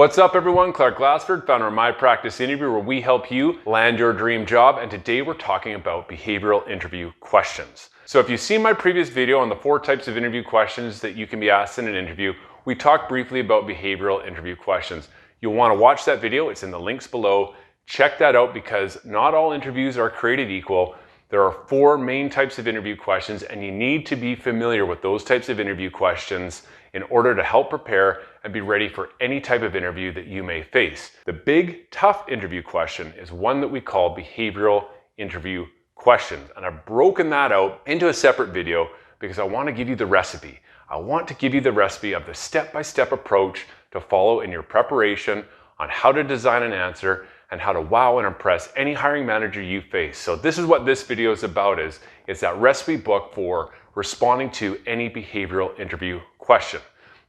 What's up everyone, Clark Glassford, founder of My Practice Interview, where we help you land your dream job. And today we're talking about behavioral interview questions. So if you've seen my previous video on the 4 types of interview questions that you can be asked in an interview, we talked briefly about behavioral interview questions. You'll want to watch that video, it's in the links below. Check that out because not all interviews are created equal. There are 4 main types of interview questions and you need to be familiar with those types of interview questions in order to help prepare and be ready for any type of interview that you may face. The big, tough interview question is one that we call behavioral interview questions. And I've broken that out into a separate video because I want to give you the recipe. I want to give you the recipe of the step-by-step approach to follow in your preparation on how to design an answer and how to wow and impress any hiring manager you face. So this is what this video is about, it's that recipe book for responding to any behavioral interview question.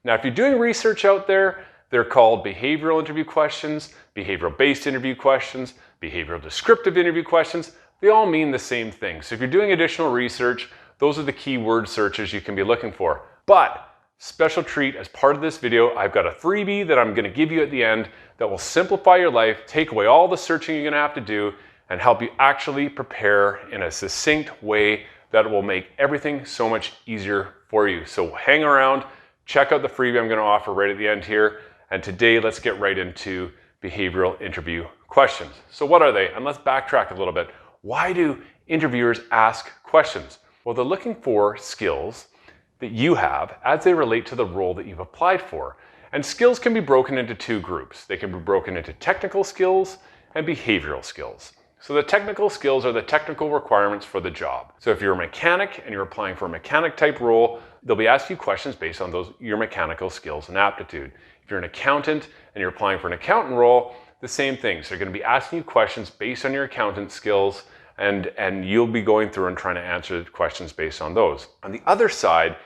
Now, if you're doing research out there, they're called behavioral interview questions, behavioral-based interview questions, behavioral descriptive interview questions. They all mean the same thing. So if you're doing additional research, those are the key word searches you can be looking for. But special treat, as part of this video, I've got a freebie that I'm going to give you at the end that will simplify your life, take away all the searching you're going to have to do, and help you actually prepare in a succinct way that will make everything so much easier for you. So hang around, check out the freebie I'm going to offer right at the end here. And today, let's get right into behavioral interview questions. So what are they? And let's backtrack a little bit. Why do interviewers ask questions? Well, they're looking for skills that you have as they relate to the role that you've applied for. And skills can be broken into 2 groups. They can be broken into technical skills and behavioral skills. So the technical skills are the technical requirements for the job. So if you're a mechanic and you're applying for a mechanic type role, they'll be asking you questions based on your mechanical skills and aptitude. If you're an accountant and you're applying for an accountant role, the same thing. So they're going to be asking you questions based on your accountant skills, and you'll be going through and trying to answer questions based on those. On the other side,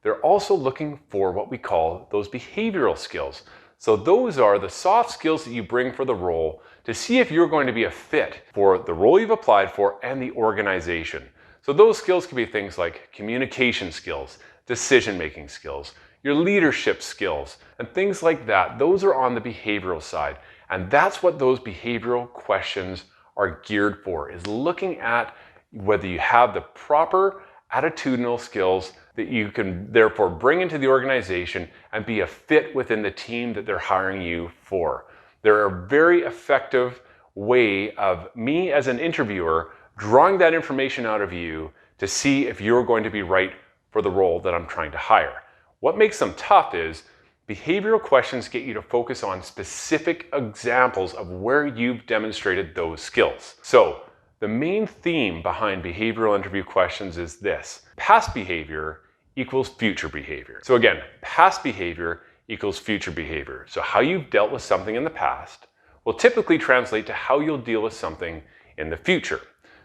they're also looking for what we call those behavioral skills. So those are the soft skills that you bring for the role to see if you're going to be a fit for the role you've applied for and the organization. So those skills can be things like communication skills, decision-making skills, your leadership skills, and things like that. Those are on the behavioral side. And that's what those behavioral questions are geared for, is looking at whether you have the proper attitudinal skills that you can therefore bring into the organization and be a fit within the team that they're hiring you for. They're a very effective way of me as an interviewer drawing that information out of you to see if you're going to be right for the role that I'm trying to hire. What makes them tough is behavioral questions get you to focus on specific examples of where you've demonstrated those skills. So the main theme behind behavioral interview questions is this: past behavior equals future behavior. So again, past behavior equals future behavior. So how you've dealt with something in the past will typically translate to how you'll deal with something in the future.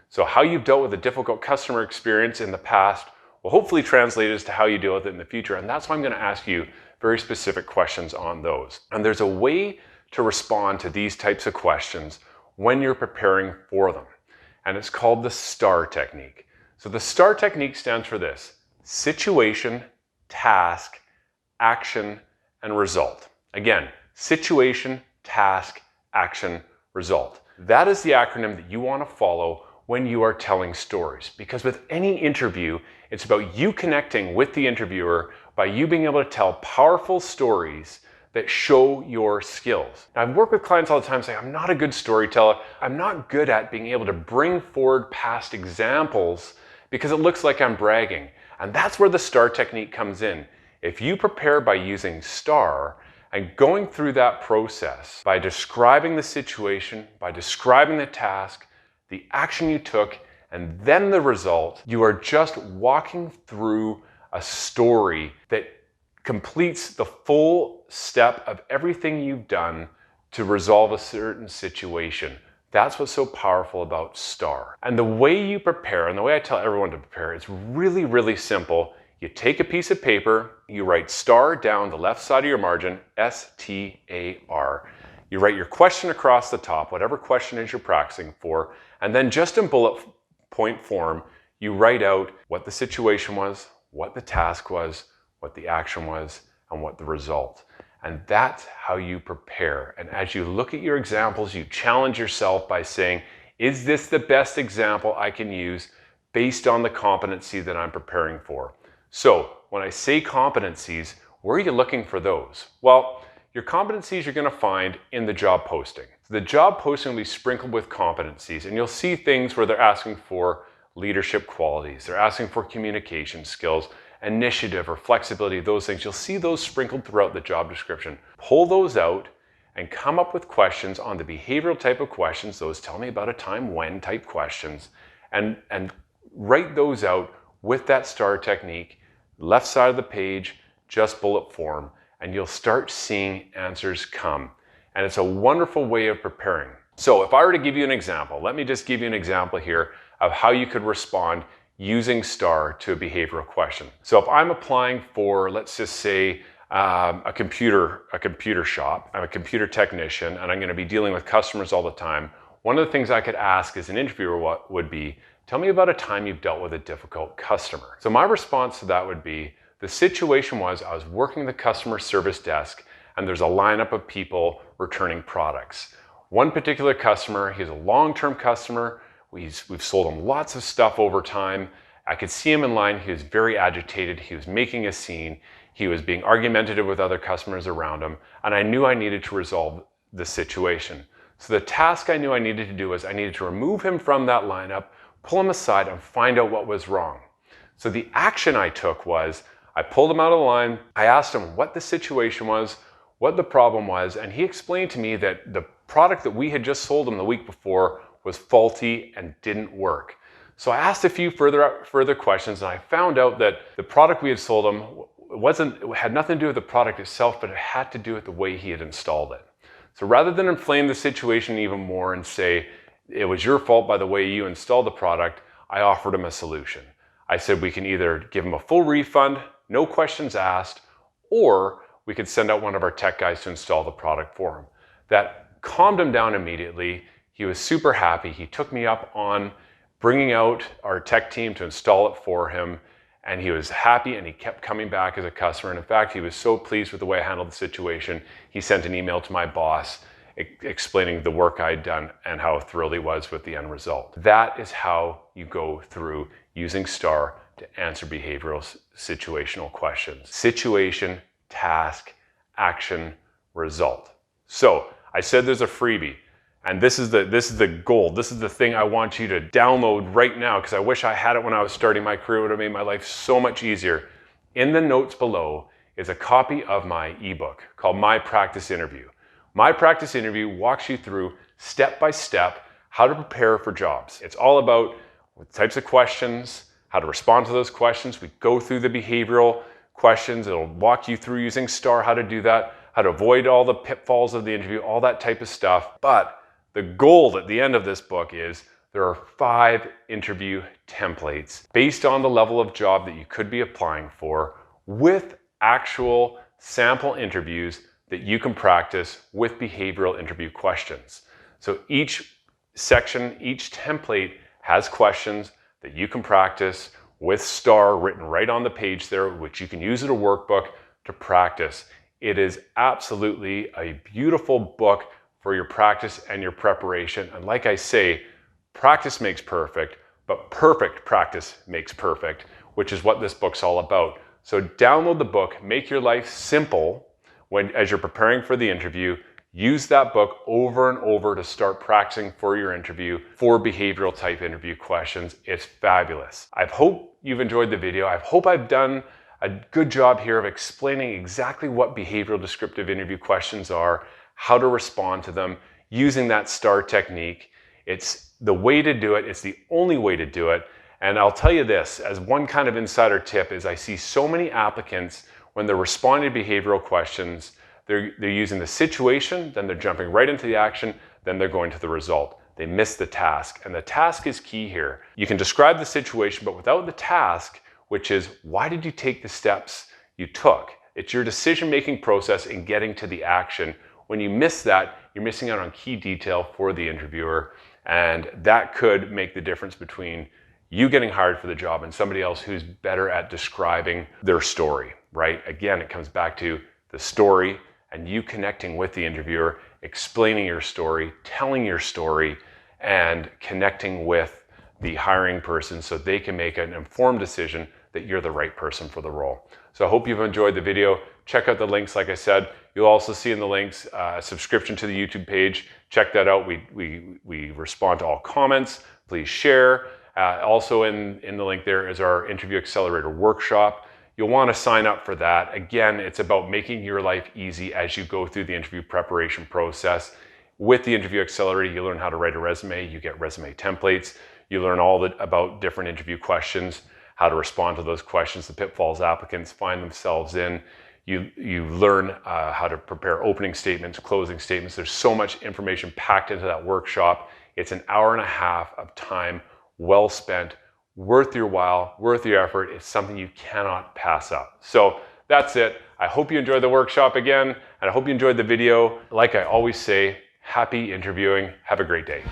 So how you've dealt with a difficult customer experience in the past will hopefully translate as to how you deal with it in the future. And that's why I'm going to ask you very specific questions on those. And there's a way to respond to these types of questions when you're preparing for them. And it's called the STAR technique. So the STAR technique stands for this: situation, task, action, and result. Again, situation, task, action, result. That is the acronym that you want to follow when you are telling stories. Because with any interview, it's about you connecting with the interviewer by you being able to tell powerful stories that show your skills. Now, I've worked with clients all the time saying, I'm not a good storyteller. I'm not good at being able to bring forward past examples because it looks like I'm bragging. And that's where the STAR technique comes in. If you prepare by using STAR and going through that process by describing the situation, by describing the task, the action you took, and then the result, you are just walking through a story that completes the full step of everything you've done to resolve a certain situation. That's what's so powerful about STAR. And the way you prepare, and the way I tell everyone to prepare, it's really, really simple. You take a piece of paper, you write STAR down the left side of your margin, S-T-A-R. You write your question across the top, whatever question is you're practicing for, and then just in bullet point form, you write out what the situation was, what the task was, what the action was, and what the result. And that's how you prepare. And as you look at your examples, you challenge yourself by saying, is this the best example I can use based on the competency that I'm preparing for? So when I say competencies, where are you looking for those? Well, your competencies you're going to find in the job posting. The job posting will be sprinkled with competencies, and you'll see things where they're asking for leadership qualities, they're asking for communication skills, initiative or flexibility, those things. You'll see those sprinkled throughout the job description. Pull those out and come up with questions on the behavioral type of questions, those tell me about a time when type questions, and write those out with that STAR technique, left side of the page, just bullet form, and you'll start seeing answers come. And it's a wonderful way of preparing. So if I were to give you an example, let me just give you an example here of how you could respond using STAR to a behavioral question. So if I'm applying for, let's just say, a computer shop, I'm a computer technician, and I'm going to be dealing with customers all the time, one of the things I could ask as an interviewer would be, tell me about a time you've dealt with a difficult customer. So my response to that would be, the situation was I was working the customer service desk and there's a lineup of people returning products. One particular customer, he's a long-term customer. We've sold him lots of stuff over time. I could see him in line. He was very agitated. He was making a scene. He was being argumentative with other customers around him. And I knew I needed to resolve the situation. So the task I knew I needed to do was I needed to remove him from that lineup, pull him aside and find out what was wrong. So the action I took was I pulled him out of the line. I asked him what the situation was, what the problem was, and he explained to me that the product that we had just sold him the week before was faulty and didn't work. So I asked a few further questions, and I found out that the product we had sold him had nothing to do with the product itself, but it had to do with the way he had installed it. So rather than inflame the situation even more and say, it was your fault by the way you installed the product, I offered him a solution. I said we can either give him a full refund, no questions asked, or we could send out one of our tech guys to install the product for him. That calmed him down immediately. He was super happy. He took me up on bringing out our tech team to install it for him, and he was happy and he kept coming back as a customer. And in fact, he was so pleased with the way I handled the situation, he sent an email to my boss explaining the work I'd done and how thrilled he was with the end result. That is how you go through using STAR to answer behavioral situational questions. Situation, task, action, result. So I said there's a freebie, and this is the gold. This is the thing I want you to download right now, because I wish I had it when I was starting my career. It would have made my life so much easier. In the notes below is a copy of my ebook called My Practice Interview. My Practice Interview walks you through step by step how to prepare for jobs. It's all about the types of questions, how to respond to those questions. We go through the behavioral questions. It'll walk you through using STAR, how to do that, how to avoid all the pitfalls of the interview, all that type of stuff. But the gold at the end of this book is there are 5 interview templates based on the level of job that you could be applying for, with actual sample interviews that you can practice with behavioral interview questions. So each section, each template has questions that you can practice with STAR written right on the page there, which you can use as a workbook to practice. It is absolutely a beautiful book for your practice and your preparation. And like I say, practice makes perfect, but perfect practice makes perfect, which is what this book's all about. So download the book, make your life simple as you're preparing for the interview. Use that book over and over to start practicing for your interview for behavioral type interview questions. It's fabulous. I hope you've enjoyed the video. I hope I've done a good job here of explaining exactly what behavioral descriptive interview questions are, how to respond to them using that STAR technique. It's the way to do it. It's the only way to do it. And I'll tell you this, as one kind of insider tip, is I see so many applicants when they're responding to behavioral questions, they're using the situation, then they're jumping right into the action, then they're going to the result. They miss the task, and the task is key here. You can describe the situation, but without the task, which is why did you take the steps you took? It's your decision-making process in getting to the action. When you miss that, you're missing out on key detail for the interviewer, and that could make the difference between you getting hired for the job and somebody else who's better at describing their story, right? Again, it comes back to the story and you connecting with the interviewer, explaining your story, telling your story, and connecting with the hiring person so they can make an informed decision that you're the right person for the role. So I hope you've enjoyed the video. Check out the links, like I said. You'll also see in the links a subscription to the YouTube page. Check that out. We respond to all comments. Please share. Also in the link there is our Interview Accelerator workshop. You'll want to sign up for that. Again, it's about making your life easy as you go through the interview preparation process. With the Interview Accelerator, you learn how to write a resume. You get resume templates. You learn all about different interview questions, how to respond to those questions, the pitfalls applicants find themselves in. You learn how to prepare opening statements, closing statements. There's so much information packed into that workshop. It's an hour and a half of time well spent, worth your while, worth your effort. It's something you cannot pass up. So that's it. I hope you enjoyed the workshop again, and I hope you enjoyed the video. Like I always say, happy interviewing. Have a great day.